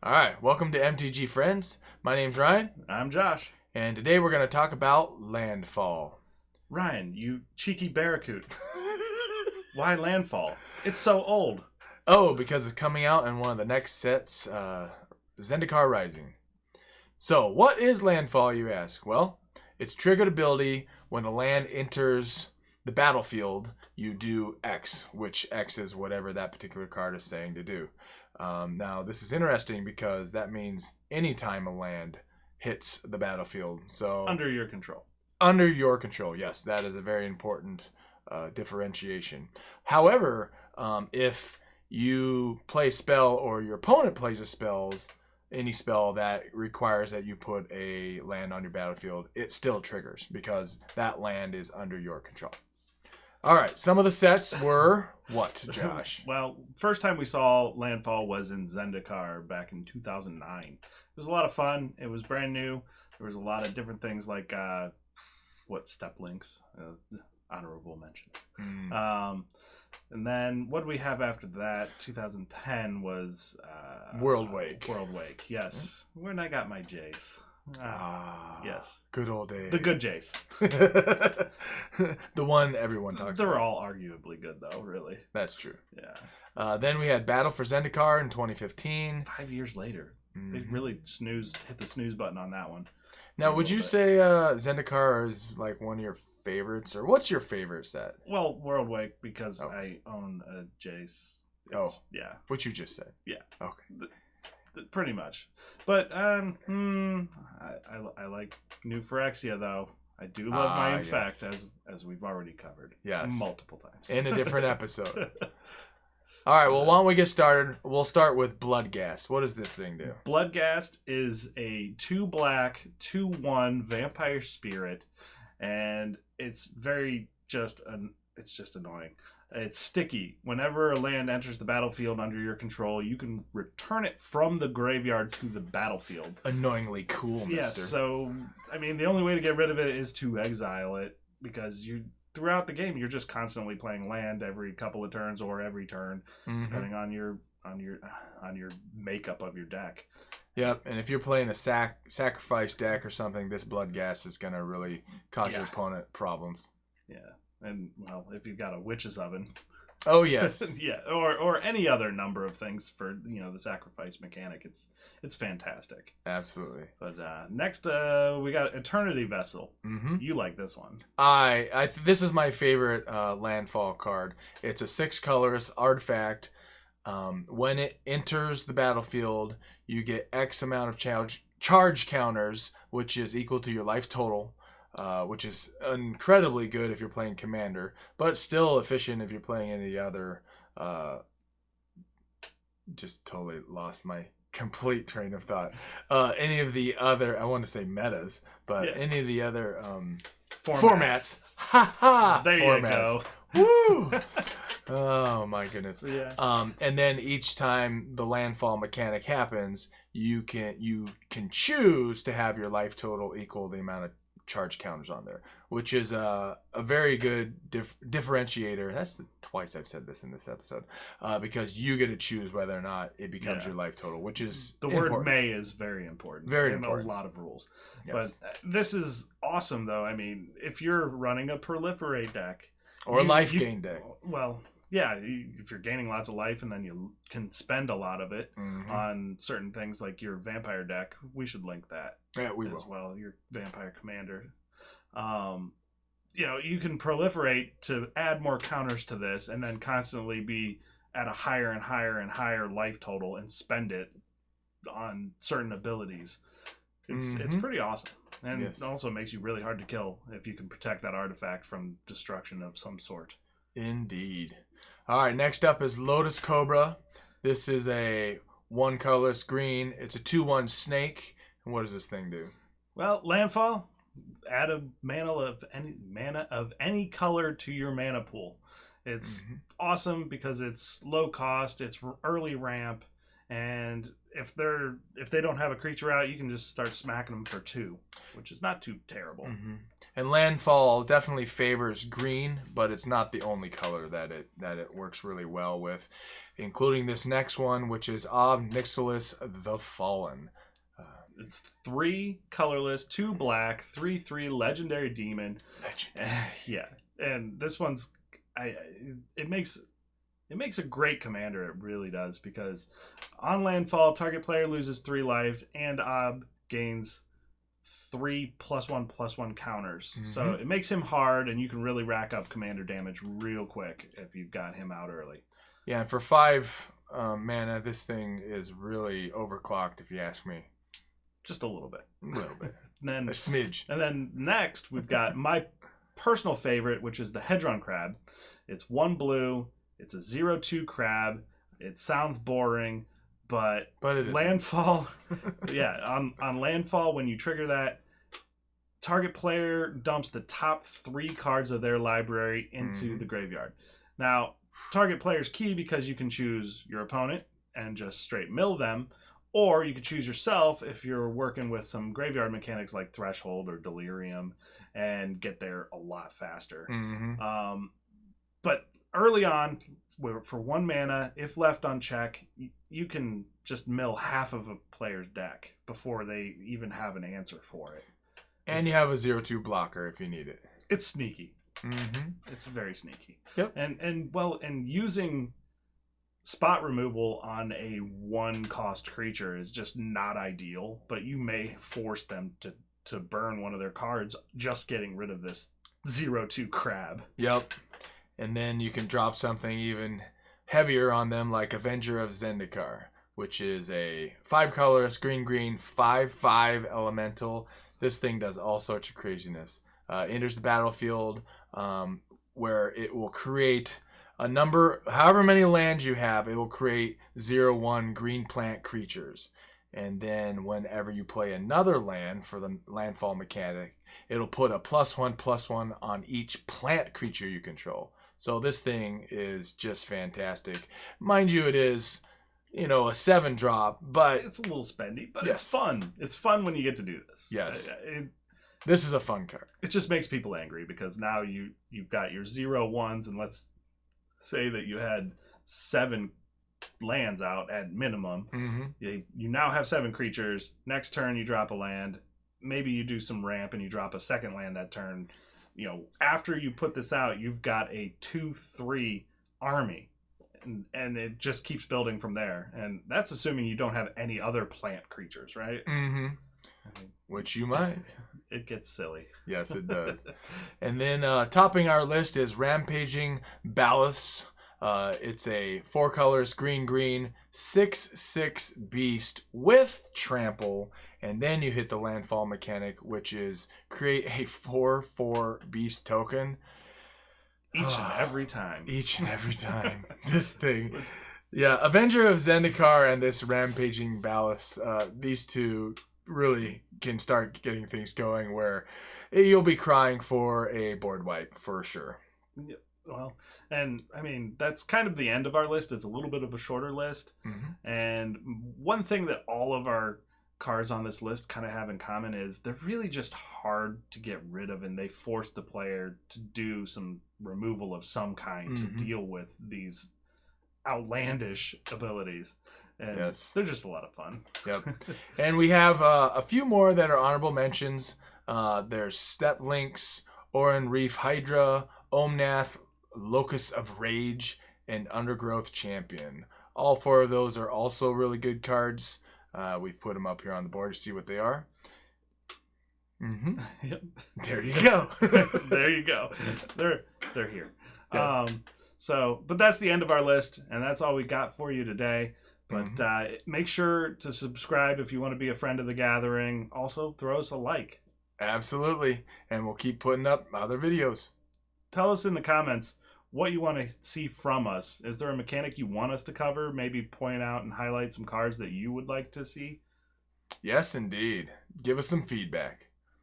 All right, welcome to MTG Friends. My name's Ryan, I'm Josh. and today we're going to talk about Landfall. Ryan, you cheeky barracoot. Why Landfall? It's so old. Oh, because it's coming out in one of the next sets, Zendikar Rising. So, what is Landfall, you ask? Well, it's triggered ability when a land enters the battlefield, you do X, which X is whatever that particular card is saying to do. Now, this is interesting because that means anytime a land hits the battlefield. So Under your control. Under your control, yes. That is a very important differentiation. However, if you play a spell or your opponent plays a spells, any spell that requires that you put a land on your battlefield, it still triggers because that land is under your control. All right, some of the sets were what, Josh? Well, first time we saw Landfall was in Zendikar back in 2009. It was a lot of fun. It was brand new. There was a lot of different things like step links, honorable mention. And then what do we have after that? 2010 was Worldwake. Worldwake, yes. When I got my Jays. Yes. Good old days. The good Jays. The one everyone talks They're about. all arguably good, though, really. That's true. Yeah. Then we had Battle for Zendikar in 2015. 5 years later. They really hit the snooze button on that one. Now, would you say Zendikar is like one of your favorites, or what's your favorite set? Well, Worldwake, because I own a Jace. Yeah. What you just said. Yeah. Okay. Pretty much. But I like New Phyrexia, though. I do love my Infect, as we've already covered. Yes. Multiple times. In a different episode. All right, well, why don't we get started? We'll start with Bloodghast. What does this thing do? Bloodghast is a 2-black, 2/1 vampire spirit, and it's just annoying. It's sticky. Whenever a land enters the battlefield under your control, you can return it from the graveyard to the battlefield. Annoyingly cool, mister. Yes, so, I mean, the only way to get rid of it is to exile it, because throughout the game, you're just constantly playing land every couple of turns or every turn, depending on your makeup of your deck. Yep, and if you're playing a sacrifice deck or something, this Bloodghast is going to really cause your opponent problems. Yeah. And, well, if you've got a witch's oven. Oh, yes. Yeah, or any other number of things for, the sacrifice mechanic. It's fantastic. Absolutely. But next, we got Eternity Vessel. You like this one. This is my favorite Landfall card. It's a 6-colorless artifact. When it enters the battlefield, you get X amount of charge counters, which is equal to your life total. Which is incredibly good if you're playing Commander, but still efficient if you're playing any other. Just totally lost my complete train of thought. Any of the other, I want to say metas, but any of the other formats. Ha ha! There formats. You go. Woo! Oh my goodness. Yeah. And then each time the landfall mechanic happens, you can choose to have your life total equal the amount of charge counters on there, which is a very good differentiator. That's twice I've said this in this episode, because you get to choose whether or not it becomes your life total, which is the important. word "may" is very important. Very and important. A lot of rules. Yes. But this is awesome, though. I mean, if you're running a proliferate deck or a life gain deck, well, yeah, if you're gaining lots of life and then you can spend a lot of it on certain things like your vampire deck, we should link that as well, your vampire commander. You can proliferate to add more counters to this and then constantly be at a higher and higher and higher life total and spend it on certain abilities. It's pretty awesome. And it also makes you really hard to kill if you can protect that artifact from destruction of some sort. Indeed. All right, next up is Lotus Cobra. This is a 1-colorless green. It's a 2/1 snake. And what does this thing do? Well, landfall, add a mana of any color to your mana pool. It's awesome because it's low cost, it's early ramp, And if they don't have a creature out, you can just start smacking them for 2, which is not too terrible. Mm-hmm. And Landfall definitely favors green, but it's not the only color that it works really well with, including this next one, which is Nixalis the Fallen. It's 3 colorless, 2 black, 3/3 legendary demon. Yeah, and this one's it makes a great commander. It really does, because on landfall, target player loses 3 life, and Ob gains 3 +1/+1 counters. Mm-hmm. So it makes him hard, and you can really rack up commander damage real quick if you've got him out early. Yeah, and for 5 mana, this thing is really overclocked, if you ask me. Just a little bit. A little bit. Then a smidge. And then next, we've got my personal favorite, which is the Hedron Crab. It's 1 blue. It's a 0/2 crab. It sounds boring, but it is. Landfall, yeah, on Landfall, when you trigger that, target player dumps the top 3 cards of their library into the graveyard. Now, target player's key, because you can choose your opponent and just straight mill them, or you could choose yourself if you're working with some graveyard mechanics like Threshold or Delirium and get there a lot faster. Mm-hmm. But early on, for 1 mana, if left unchecked, you can just mill half of a player's deck before they even have an answer for it. And you have a 0/2 blocker if you need it. It's sneaky. Mm-hmm. It's very sneaky. Yep. And using spot removal on a 1-cost creature is just not ideal, but you may force them to burn one of their cards just getting rid of this 0/2 crab. Yep. And then you can drop something even heavier on them, like Avenger of Zendikar, which is a 5 colorless green 5/5 elemental. This thing does all sorts of craziness. Enters the battlefield, where it will create a number, however many lands you have, it will create 0/1 green plant creatures. And then whenever you play another land for the landfall mechanic, it'll put a +1/+1 on each plant creature you control. So this thing is just fantastic. Mind you, it is, a 7-drop, but it's a little spendy, but yes. It's fun. It's fun when you get to do this. Yes. This is a fun card. It just makes people angry, because now you've got your 0/1s, and let's say that you had 7 lands out at minimum. Mm-hmm. You now have 7 creatures. Next turn you drop a land. Maybe you do some ramp and you drop a second land that turn. After you put this out, you've got a 2/3 army, and it just keeps building from there. And that's assuming you don't have any other plant creatures, right? Mm-hmm. Which you might. It gets silly. Yes, it does. And then topping our list is Rampaging Ballasts. It's a 4 colors, green, 6/6 beast with trample. And then you hit the landfall mechanic, which is create a 4/4 beast token. Each and every time. This thing. Yeah, Avenger of Zendikar and this Rampaging Ballasts, these two really can start getting things going where you'll be crying for a board wipe for sure. Yeah. Well, and I mean, that's kind of the end of our list. It's a little bit of a shorter list. Mm-hmm. And one thing that all of our cards on this list kind of have in common is they're really just hard to get rid of, and they force the player to do some removal of some kind to deal with these outlandish abilities. And yes, they're just a lot of fun. Yep. And we have a few more that are honorable mentions. There's Step Links, Oran Reef Hydra, Omnath, Locus of Rage, and Undergrowth Champion. All 4 of those are also really good cards. We've put them up here on the board to see what they are. Mm-hmm. Yep. There you go. There you go. They're here. Yes. But that's the end of our list, and that's all we got for you today. But make sure to subscribe if you want to be a friend of the gathering. Also, throw us a like. Absolutely. And we'll keep putting up other videos. Tell us in the comments what you want to see from us. Is there a mechanic you want us to cover? Maybe point out and highlight some cards that you would like to see? Yes, indeed. Give us some feedback.